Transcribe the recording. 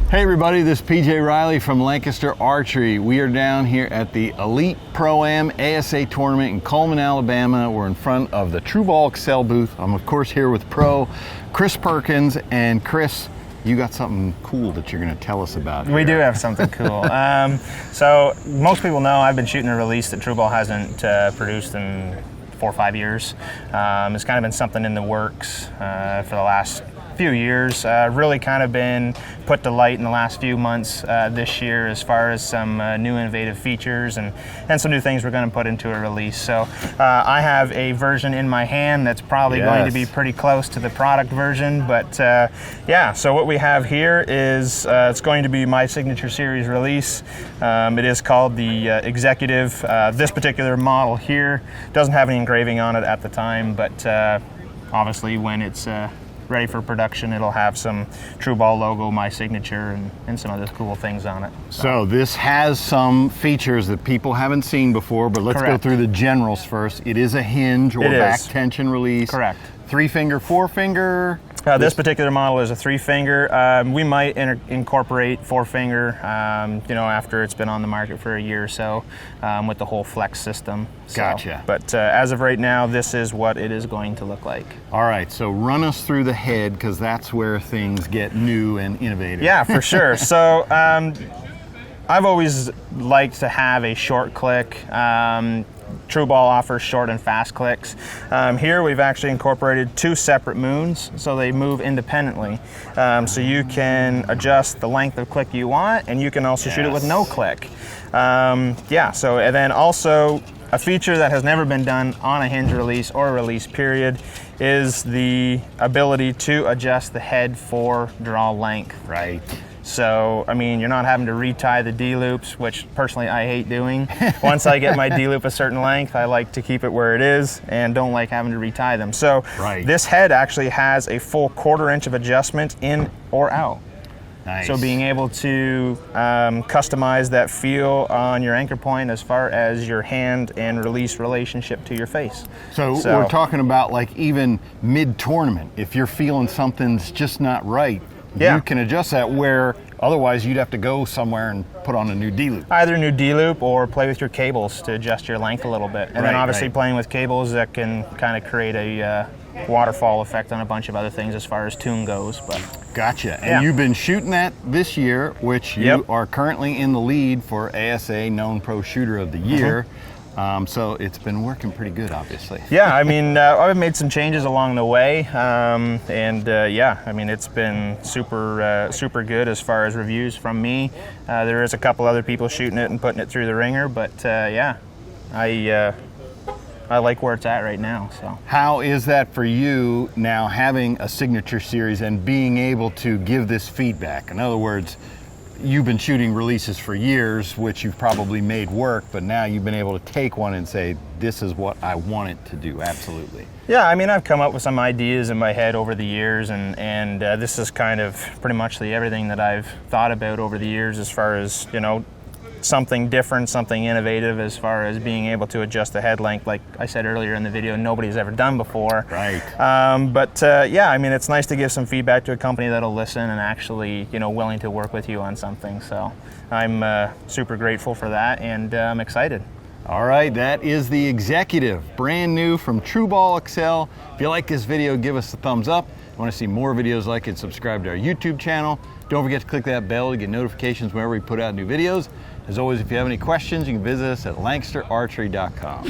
Hey everybody, this is PJ Riley from Lancaster Archery. We are down here at the Elite Pro-Am ASA tournament in Coleman, Alabama. We're in front of the TRU Ball Excel booth. I'm of course here with Pro Chris Perkins. And Chris, you got something cool that you're going to tell us about here. We do have something cool. So most people know I've been shooting a release that TRU Ball hasn't produced in 4 or 5 years. It's kind of been something in the works for the last few years. Really kind of been put to light in the last few months this year as far as some new innovative features and some new things we're going to put into a release. So I have a version in my hand that's probably going to be pretty close to the product version, but yeah, so what we have here is it's going to be my signature series release. It is called the Executive. This particular model here doesn't have any engraving on it at the time, but obviously when it's ready for production, it'll have some TRU Ball logo, my signature, and some other cool things on it. So this has some features that people haven't seen before, but let's go through the generals first. It is a hinge or back tension release. Correct. 3-finger, 4-finger? This particular model is a 3-finger. We might incorporate 4-finger, you know, after it's been on the market for a year or so with the whole flex system. Gotcha. But as of right now, this is what it is going to look like. All right, so run us through the head, because that's where things get new and innovative. Yeah, for sure. So I've always liked to have a short click. TRU Ball offers short and fast clicks. Here we've actually incorporated 2 separate moons, so they move independently. So you can adjust the length of click you want, and you can also shoot it with no click. Yeah, so and then also a feature that has never been done on a hinge release or a release period is the ability to adjust the head for draw length. Right. So, I mean, you're not having to retie the D-loops, which personally I hate doing. Once I get my D-loop a certain length, I like to keep it where it is and don't like having to retie them. So this head actually has a full 1/4 inch of adjustment in or out. Nice. So being able to customize that feel on your anchor point as far as your hand and release relationship to your face. So we're talking about like even mid-tournament, if you're feeling something's just not right, you can adjust that, where otherwise you'd have to go somewhere and put on a new D-loop. Either a new D-loop or play with your cables to adjust your length a little bit. And then obviously playing with cables, that can kind of create a waterfall effect on a bunch of other things as far as tune goes. But gotcha. And you've been shooting that this year, which you are currently in the lead for ASA Known Pro Shooter of the Year. So it's been working pretty good, obviously. Yeah, I mean, I've made some changes along the way, yeah, I mean, it's been super good as far as reviews from me. There is a couple other people shooting it and putting it through the ringer, but yeah, I like where it's at right now. So how is that for you now, having a signature series and being able to give this feedback? In other words, you've been shooting releases for years, which you've probably made work, but now you've been able to take one and say, this is what I want it to do. Absolutely. Yeah, I mean, I've come up with some ideas in my head over the years, and this is kind of pretty much everything that I've thought about over the years as far as, you know, something different, something innovative as far as being able to adjust the head length, like I said earlier in the video, nobody's ever done before. Right. But yeah, I mean, it's nice to give some feedback to a company that'll listen and actually, you know, willing to work with you on something. So I'm super grateful for that, and I'm excited. All right, that is the Executive, brand new from TRU Ball Excel. If you like this video, give us a thumbs up. If you want to see more videos like it, subscribe to our YouTube channel. Don't forget to click that bell to get notifications whenever we put out new videos. As always, if you have any questions, you can visit us at lancasterarchery.com.